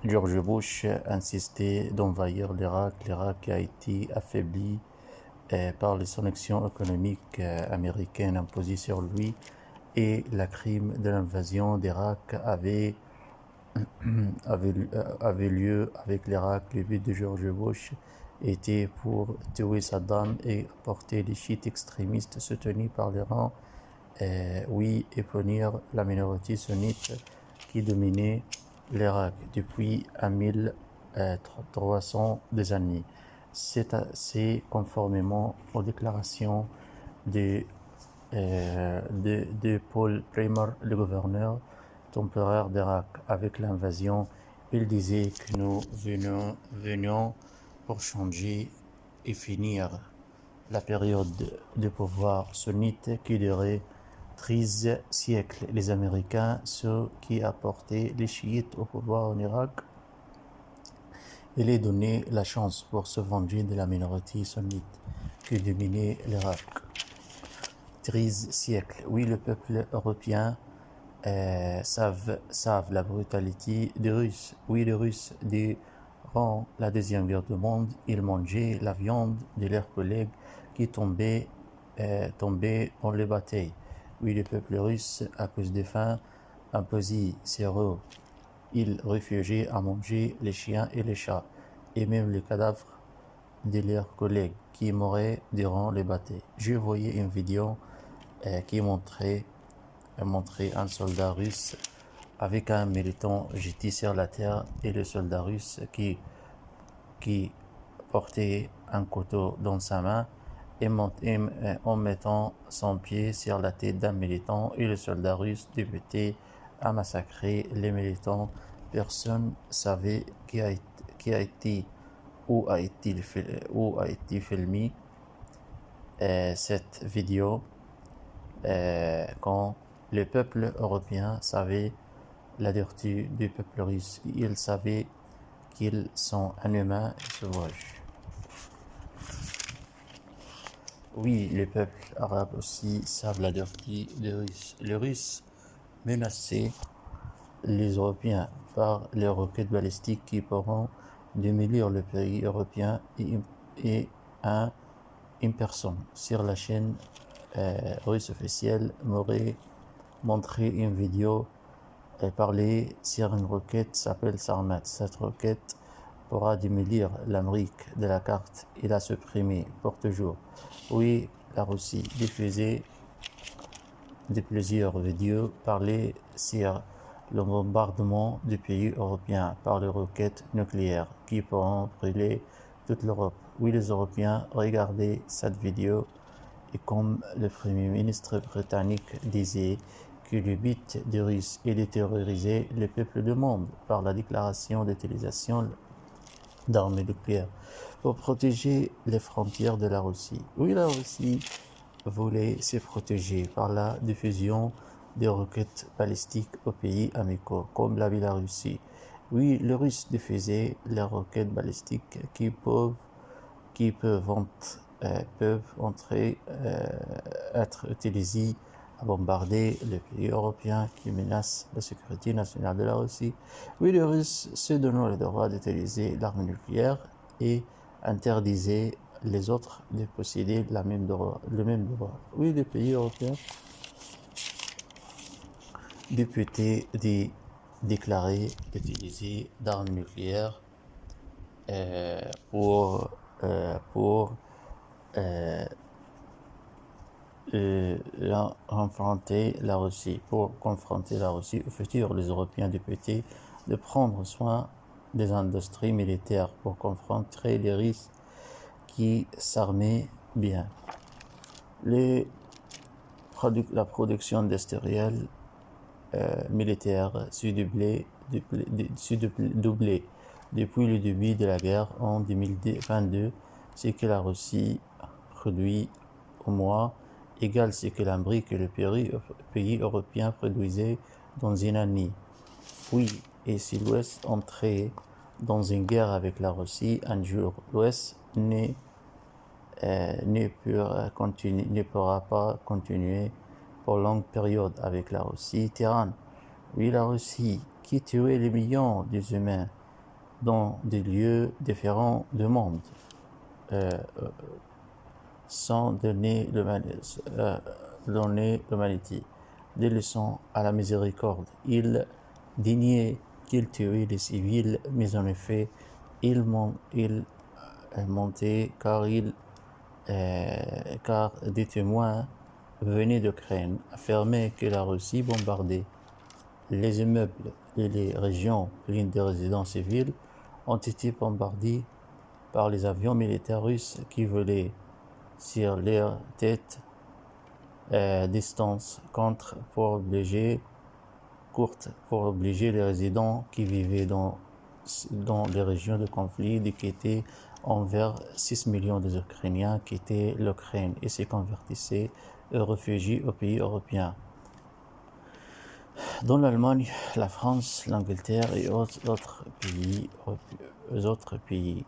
George Bush insistait d'envahir l'Irak. L'Irak a été affaibli par les sanctions économiques américaines imposées sur lui, et la crime de l'invasion d'Irak avait lieu avec l'Irak. Le but de George Bush était pour tuer Saddam et porter les chiites extrémistes soutenus par l'Iran, et punir la minorité sunnite qui dominait l'Irak depuis 1300 des années. C'est conformément aux déclarations de Paul Bremer, le gouverneur temporaire d'Irak. Avec l'invasion, il disait que nous venions pour changer et finir la période de pouvoir sunnite qui durait 13 siècles. Les Américains, ceux qui apportaient les chiites au pouvoir en Irak, et les donnaient la chance pour se venger de la minorité sunnite qui dominait l'Irak. 13 siècles. Oui, le peuple européen savent la brutalité des Russes. Oui, les Russes, durant la Deuxième Guerre du monde, ils mangeaient la viande de leurs collègues qui tombaient dans les batailles. Oui, le peuple russe, à cause des faim imposées sur eux, ils refusaient à manger les chiens et les chats, et même les cadavres de leurs collègues qui mouraient durant les batailles. Je voyais une vidéo qui montrait un soldat russe avec un militant jeté sur la terre, et le soldat russe qui portait un couteau dans sa main en mettant son pied sur la tête d'un militant, et le soldat russe débutait à massacrer les militants. Personne ne savait qui a été où a été filmé cette vidéo, quand le peuple européen savait la vertu du peuple russe. Il savait qu'ils sont inhumains et sauvages. Oui, les peuples arabes aussi savent la vertu des Russes. Les Russes menaçaient les Européens par les roquettes balistiques qui pourront démolir le pays européen, et une personne sur la chaîne russe officielle m'aurait montré une vidéo et parler sur une roquette s'appelle Sarmat. Cette roquette pourra démolir l'Amérique de la carte et la supprimer pour toujours. Oui, la Russie diffusait de plusieurs vidéos parler sur le bombardement du pays européen par les roquettes nucléaires qui pourront brûler toute l'Europe. Oui, les Européens regardaient cette vidéo, et comme le Premier ministre britannique disait que le but des Russes est de terroriser le peuple du monde par la déclaration d'utilisation d'armes nucléaires pour protéger les frontières de la Russie. Oui, la Russie voulait se protéger par la diffusion des roquettes balistiques aux pays amicaux comme la Biélorussie. Oui, les Russes diffusaient les roquettes balistiques qui peuvent être utilisées à bombarder les pays européens qui menacent la sécurité nationale de la Russie. Oui, les Russes se donnaient le droit d'utiliser l'arme nucléaire et interdisaient les autres de posséder le même droit. Oui, les pays européens députés déclarer d'utiliser d'armes nucléaires pour confronter la Russie au futur. Les Européens députés de prendre soin des industries militaires pour confronter les risques qui s'armaient bien. La production industrielle militaire s'est doublée depuis le début de la guerre en 2022. Ce que la Russie produit au mois égale ce que l'Amérique et le pays européen produisaient dans une année. Oui, et si l'Ouest entrait dans une guerre avec la Russie, un jour, l'Ouest ne pourra pas continuer pour longue période avec la Russie tyranne. Oui, la Russie qui tuait les millions des humains dans des lieux différents du monde, sans donner l'humanité, des leçons à la miséricorde. Il daignait qu'il tuait les civils, mais en effet, il montait car des témoins venaient d'Ukraine affirmaient que la Russie bombardait les immeubles et les régions pleines de résidents civils ont été bombardées par les avions militaires russes qui volaient sur leur tête distance courte pour obliger les résidents qui vivaient dans les régions de conflit de quitter envers 6 millions d'Ukrainiens quittaient l'Ukraine et se convertissaient en réfugiés aux pays européens. Dans l'Allemagne, la France, l'Angleterre et autres pays